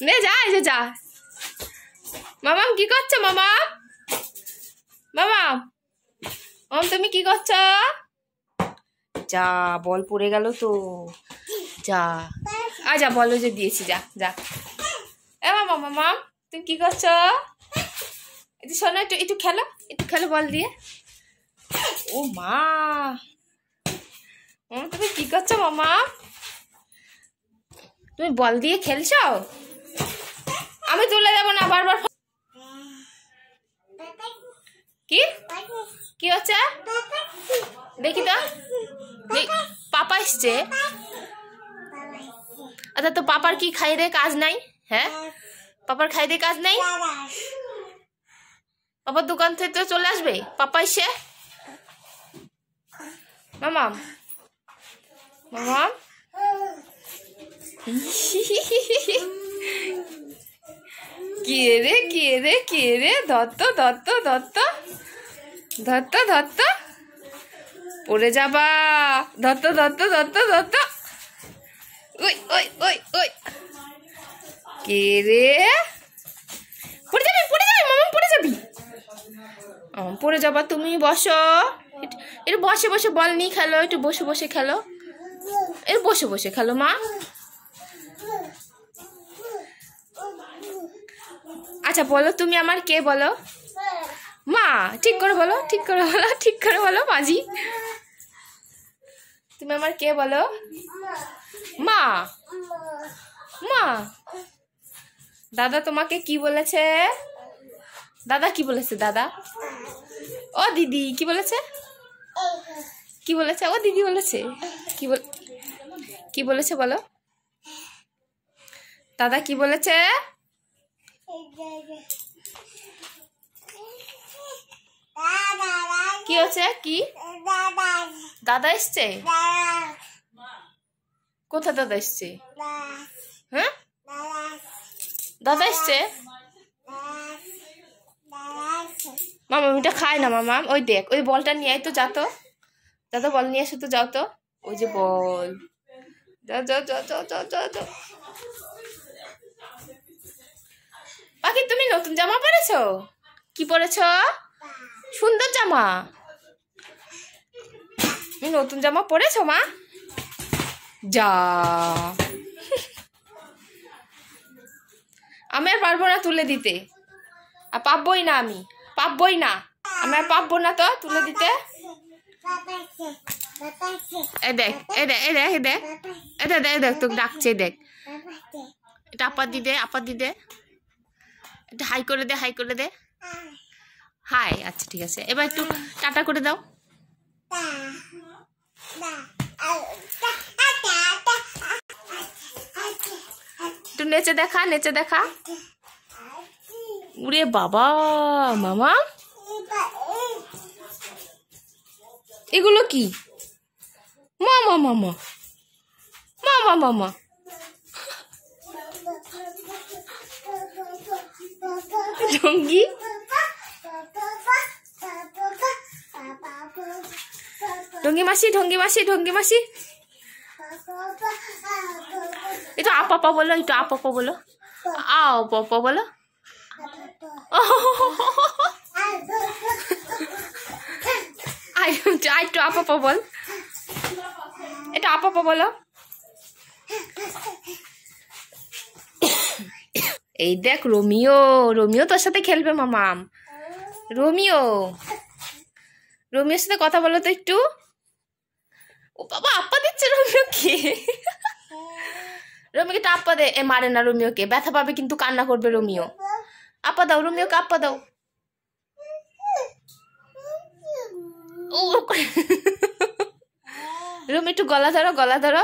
নে যা, এই যে যা। মামাম কি করছো? মামাম, মামাম, মামাম তুমি কি করছো? যা, বল পড়ে গেল তো। যা, যা বলো যে দিয়েছি, যা যা। এ মামা, মামাম তুমি কি করছো? একটু শোনো, একটু একটু খেলো, একটু খেলো বল দিয়ে। ও মা, তুমি কি করছো মামা? তুমি বল দিয়ে খেলছো? আমি তুলে দেবো না বারবার। কি কি হচ্ছে দেখি তো। পাপা এসছে? আচ্ছা, তো পাপার কি খাই রে কাজ নাই? হ্যাঁ, পাপার খাই দিয়ে কাজ নাই? পাপার দোকান থেকে তো চলে আসবে পাপা এসে। মামাম, মামাম, কে রে কে রে কে রে? দত্ত দত্ত দত্ত দত্ত দত্ত, পড়ে যাবা। দত্ত দত্ত দত্ত দত্ত, ওই ওই ওই ওই, কে রে? পড়ে যাবি, পড়ে যাবি মামাম, পড়ে যাবি। পড়ে যাবা তুমি। বসো, একটু বসে বসে বল নিয়ে খেলো, একটু বসে বসে খেলো, একটু বসে বসে খেলো মা। আচ্ছা বলো তুমি আমার কে বলো? মা, ঠিক করে বলো, ঠিক করে বলো, ঠিক করে বলো মাঝি। তুমি আমার কে বলো? মা, মা। দাদা তোমাকে কি বলেছে? দাদা কি বলেছে? দাদা, ও দিদি কি বলেছে? কি বলেছে? ও দিদি বলেছে। কি বলেছে বলো? দাদা কি বলেছে? কি হচ্ছে? কি দাদা এসছে? কোথায় দাদা এসছে? হ্যাঁ, দাদা এসছে? মামা ওইটা খায় না মামাম। ওই দেখ, ওই বলটা নিয়ে আয় তো, যা তো, যা তো, বল নিয়ে আসো তো, যাও তো। ওই যে বল, যাও যাও যাও যাও যাও যাও যাও। পাখি তুমি নতুন জামা পরেছো? কি পরেছো? সুন্দর জামা। তুমি নতুন জামা পরেছো মা? যা, আমি আর পারবো না তুলে দিতে, আর পাবই না, আমি পাবই না, আমি আর পাবো না তো তুলে দিতে। এই দেখ, এই দেখ, এই দেখ, এই দেখ, এটা দেখ, দেখ তোকে ডাকছে, দেখ। এটা আপা দি দে, আপা দি দে, এটা হাই করে দে, হাই করে দে। হাই, আচ্ছা ঠিক আছে, এবার একটু টাটা করে দাও। একটু নেচে দেখা, নেচে দেখা। উরে বাবা মামা, এগুলো কি? মামা মামা মামা মামা, ঢঙ্গি, ঢঙ্গি মাসি, ঢঙ্গি মাসি, ঢঙ্গি মাসি। একটু আপা বলো, একটু আপা বলো, আও পাপা বলো। একটু আপা বল, এটা আপা বলো। এই দেখ রোমিও, রোমিও তোর সাথে খেলবে মামাম। রোমিও, রোমিওর সাথে কথা বলো তো একটু। ও বাবা, আপা দিচ্ছে রোমিওকে। রোমিওকে আপা দে। এ মারে না রোমিওকে, ব্যথা পাবে কিন্তু, কান্না করবে রোমিও। আপা দাও রোমিওকে, আপা দাও। রোমিও একটু গলা ধরো, গলা ধরো,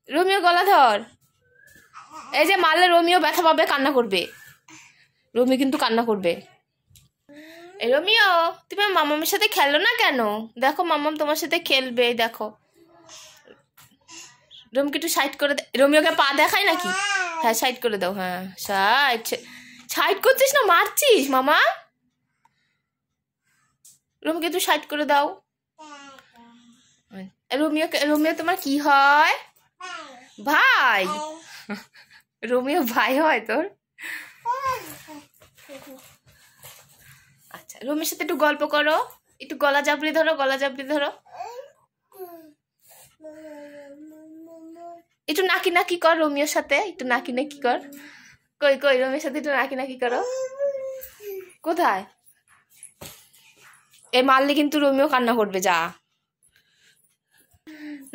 রোমিও গলা ধর। এই যে মারলে রোমিও ব্যথা পাবে, কান্না করবে, রোমিও কিন্তু কান্না করবে। এই রোমিও, তুমি মামামের সাথে খেলো না কেন? দেখো মামাম তোমার সাথে খেলবে, দেখো। রোমিকে একটু সাইড করে দে। রোমিওকে পা দেখায় নাকি? হ্যাঁ সাইড করে দাও, হ্যাঁ সাইড। সাইড করছিস না মারছিস মামা? রোমিকে একটু সাইড করে দাও। রোমিও, রোমিও তোমার কি হয়? ভাই। রোমিও ভাই হয় তোর? আচ্ছা, রোমির সাথে একটু গল্প করো, একটু গলা জাবড়ি ধরো, গলা জাবড়ি ধরো, একটু নাকি নাকি কর রোমিওর সাথে, একটু নাকি নাকি কর। কই কই রোমিওর সাথে একটু নাকি নাকি করো। কোথায়? এ মারলে কিন্তু রোমিও কান্না করবে, যা।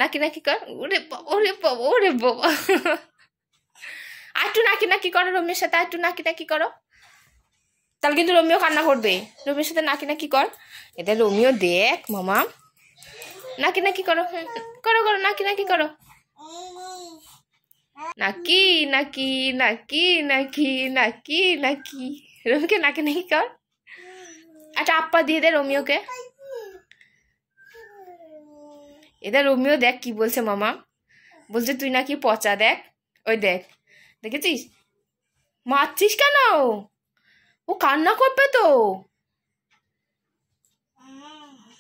নাকি নাকি কর। ওরে বাবা, ওরে বাবা, ওরে বাবা। আর একটু নাকি নাকি করো রোমিওর সাথে, আর একটু নাকি নাকি করো, তাহলে কিন্তু রোমিও কান্না করবে। রোমিওর সাথে নাকি নাকি কর। এটা রোমিও দেখ মামা, নাকি নাকি করো, করো করো, নাকি নাকি করো, নাকি নাকি নাকি নাকি নাকি নাকি। রোমিওকে নাকি নাকি কর, একটা আপ্পা দিয়ে দে রোমিওকে। এটা রোমিও দেখ কি বলছে মামা, বলছে তুই নাকি পচা। দেখ, ওই দেখ, দেখেছিস? মারছিস কেন? ও কান্না করবে তো।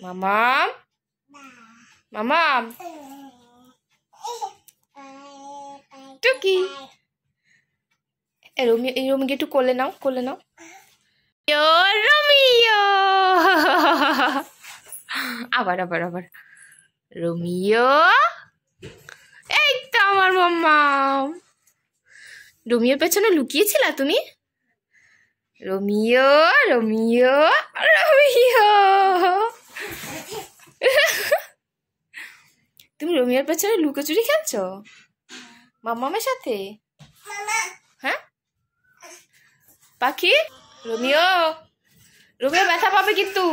মামা, মামা, টুকি। রোমিও, এই রোমিওকে একটু কোলে নাও, কোলে নাও। রোমিও, আবার আবার আবার। রোমিও, এই তো আমার মাম্মা। রোমিওর পেছনে লুকিয়েছিলা তুমি? Romeo, Romeo, Romeo. তুমি রোমিওর পেছনে লুকোচুরি খেলছো মাম্মামের সাথে? হ্যাঁ পাখি? রোমিও, রোমিও ব্যথা পাবে কিন্তু।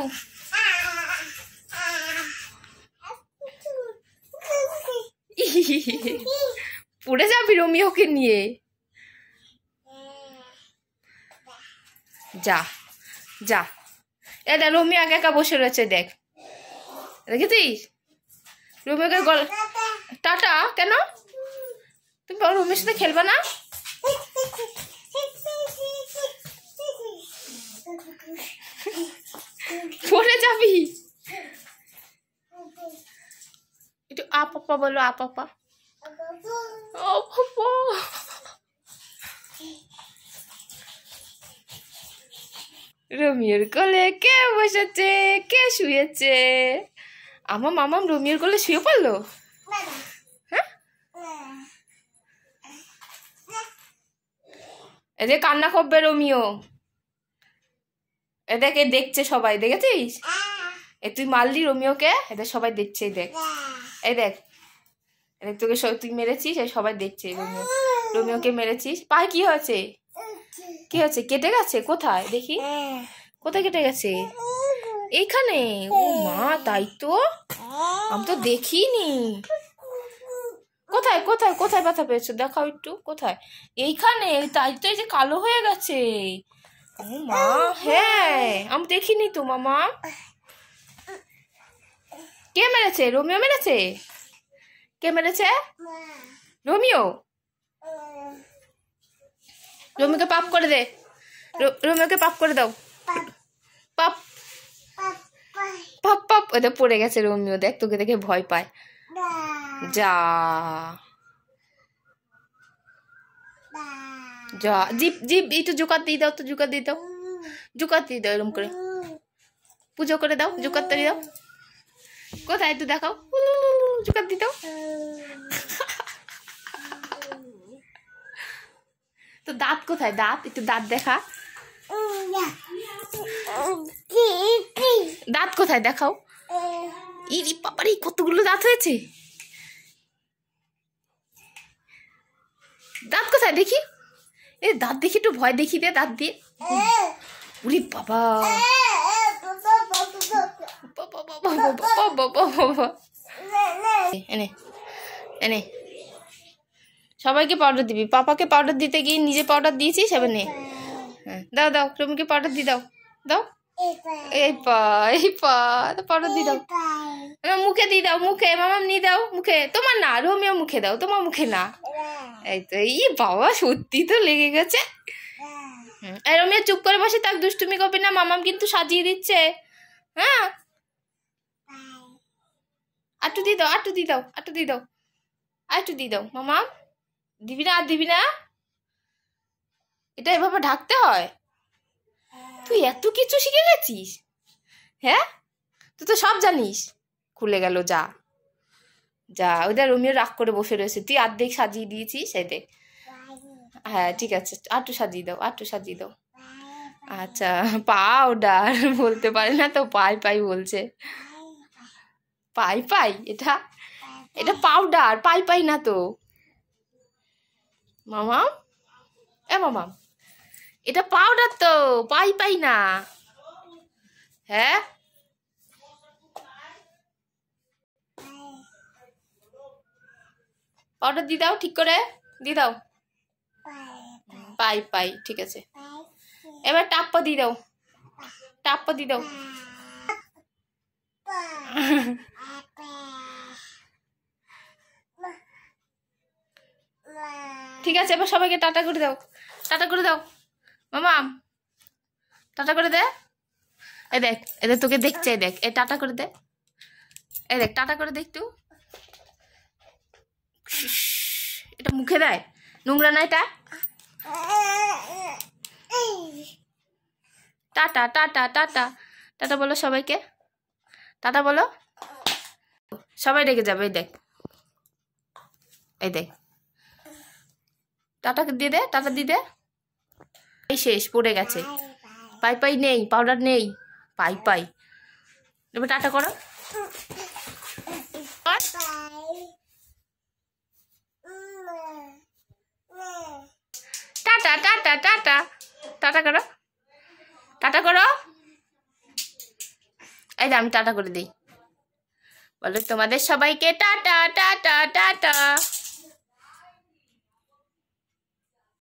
পড়ে যাবি রোমিওকে নিয়ে, যা যা। এটা রোমিও একা একা বসে রয়েছে, দেখ, দেখেছিস? রোমিওকে গলা টাটা কেন? তুমি রোমিওর সাথে খেলবা না? পড়ে যাবি। একটু আপা বলো, আপা। ও বাবা, রোমিওর কোলে কে বসেছে, কে শুয়েছে? আমার মামাম রোমিওর কোলে শুয়ে পড়লো। হ্যাঁ, এদের কান্না করবে রোমিও। এদেরকে দেখছে সবাই, দেখেছিস? তুই মারলি রোমিওকে, এদের সবাই দেখছে। দেখ, এই দেখ, তোকে তুই মেরেছিস, সবাই দেখছে। রোমিওকে মেরেছিস। পায়ে কি হয়েছে? কি হয়েছে? কেটে গেছে? কোথায় দেখি, কোথায় কেটে গেছে? এইখানে? ও মা, তাই তো, আমি তো দেখিনি। কোথায় কোথায় কোথায় ব্যথা পেয়েছো দেখাও একটু, কোথায়? এইখানে? তাই তো, এই যে কালো হয়ে গেছে। ও মা, হ্যাঁ, আমি দেখিনি তো মামা। কে মেরেছে? রোমিও মেরেছে? কে মেরেছে? রোমিও। রোমিওকে পাপ করে দে, রোমিওকে পাপ করে দাও। পাপ পাপ পাপ। ওটা পড়ে গেছে রোমিও, দেখ, তোকে দেখে ভয় পায়। যা যা, জিপ জিপ একটু জোকার দিয়ে দাও তো, জোকার দিয়ে দাও, জোকার দিয়ে দাও, এরকম করে পুজো করে দাও, জোকার দিয়ে দাও। কোথায় একটু দেখাও, জোকার দিয়ে দাও। তো দাঁত কোথায়? দাঁত একটু, দাঁত দেখা, দাঁত কোথায় দেখাও। ইরি বাবারে, কতগুলো দাঁত হয়েছে। দাঁত কোথায় দেখি? দাঁত দেখি, একটু ভয় দেখি দে দাঁত দিয়ে। উরি বাবা, এনে এনে সবাইকে পাউডার দিবি। পাপাকে পাউডার দিতে গিয়ে নিজে পাউডার দিয়েছিস, এবার নে। হ্যাঁ, দাও দাও, রোমিকে পাউডার দিয়ে দাও, দাও। এই পা পাউডার দিয়ে দাও, মুখে দিয়ে দাও, মুখে। মামাম নিয়ে দাও মুখে। তোমার না, রোমিও মুখে দাও, তোমার মুখে না। এই তো, এই বাবা, সত্যি তো লেগে গেছে। রোমিও চুপ করে বসে থাক, দুষ্টুমি করবি না, মামাম কিন্তু সাজিয়ে দিচ্ছে। হ্যাঁ, আটু দিয়ে দাও, আটু দিয়ে দাও, আটু দিয়ে দাও, আটু দিয়ে দাও। মামাম দিবি না? আর দিবি না? এটা এভাবে ঢাকতে হয়? তুই এত কিছু শিখে গেছিস? হ্যাঁ, তুই তো সব জানিস। খুলে গেল, যা যা। ওইটা রোমিও রাগ করে বসে রয়েছে, তুই অর্ধেক সাজিয়ে দিয়েছিস, সেই দেখ। হ্যাঁ ঠিক আছে, আটটু সাজিয়ে দাও, আটটু সাজিয়ে দাও। আচ্ছা, পাউডার বলতে পারে না তো, পাই পাই বলছে। পাই পাই? এটা এটা পাউডার, পাই পাই না তো মামা। এ মামা, এটা পাউডার তো, পাই পাই না। হ্যাঁ, পাউডার দিয়ে দাও, ঠিক করে দিয়ে দাও। পাই পাই, ঠিক আছে। এবার টাপ্পা দিয়ে দাও, টাপ্পা দিয়ে দাও। ঠিক আছে, এবার সবাইকে টাটা করে দাও, টাটা করে দাও মামা, টাটা করে দে। এই দেখ, এদের তোকে দেখছে, দেখ, এই টাটা করে দে, এই দেখ, টাটা করে দে একটু। এটা মুখে দেয়, নোংরা না এটা। টাটা টাটা টাটা টাটা বলো সবাইকে, টাটা বলো। সবাই রেগে যাবে, এই দেখ, এই দেখ, টাটা দিয়ে দে, টাটা দিয়ে দে। এই শেষ, পড়ে গেছে। পাই পাই নেই, পাউডার নেই, পাই পাই। এবার টাটা করো। টাটা টাটা টাটা টাটা করো, টাটা করো। এই যে আমি টাটা করে দিই, বলো তোমাদের সবাইকে টাটা টাটা টাটা।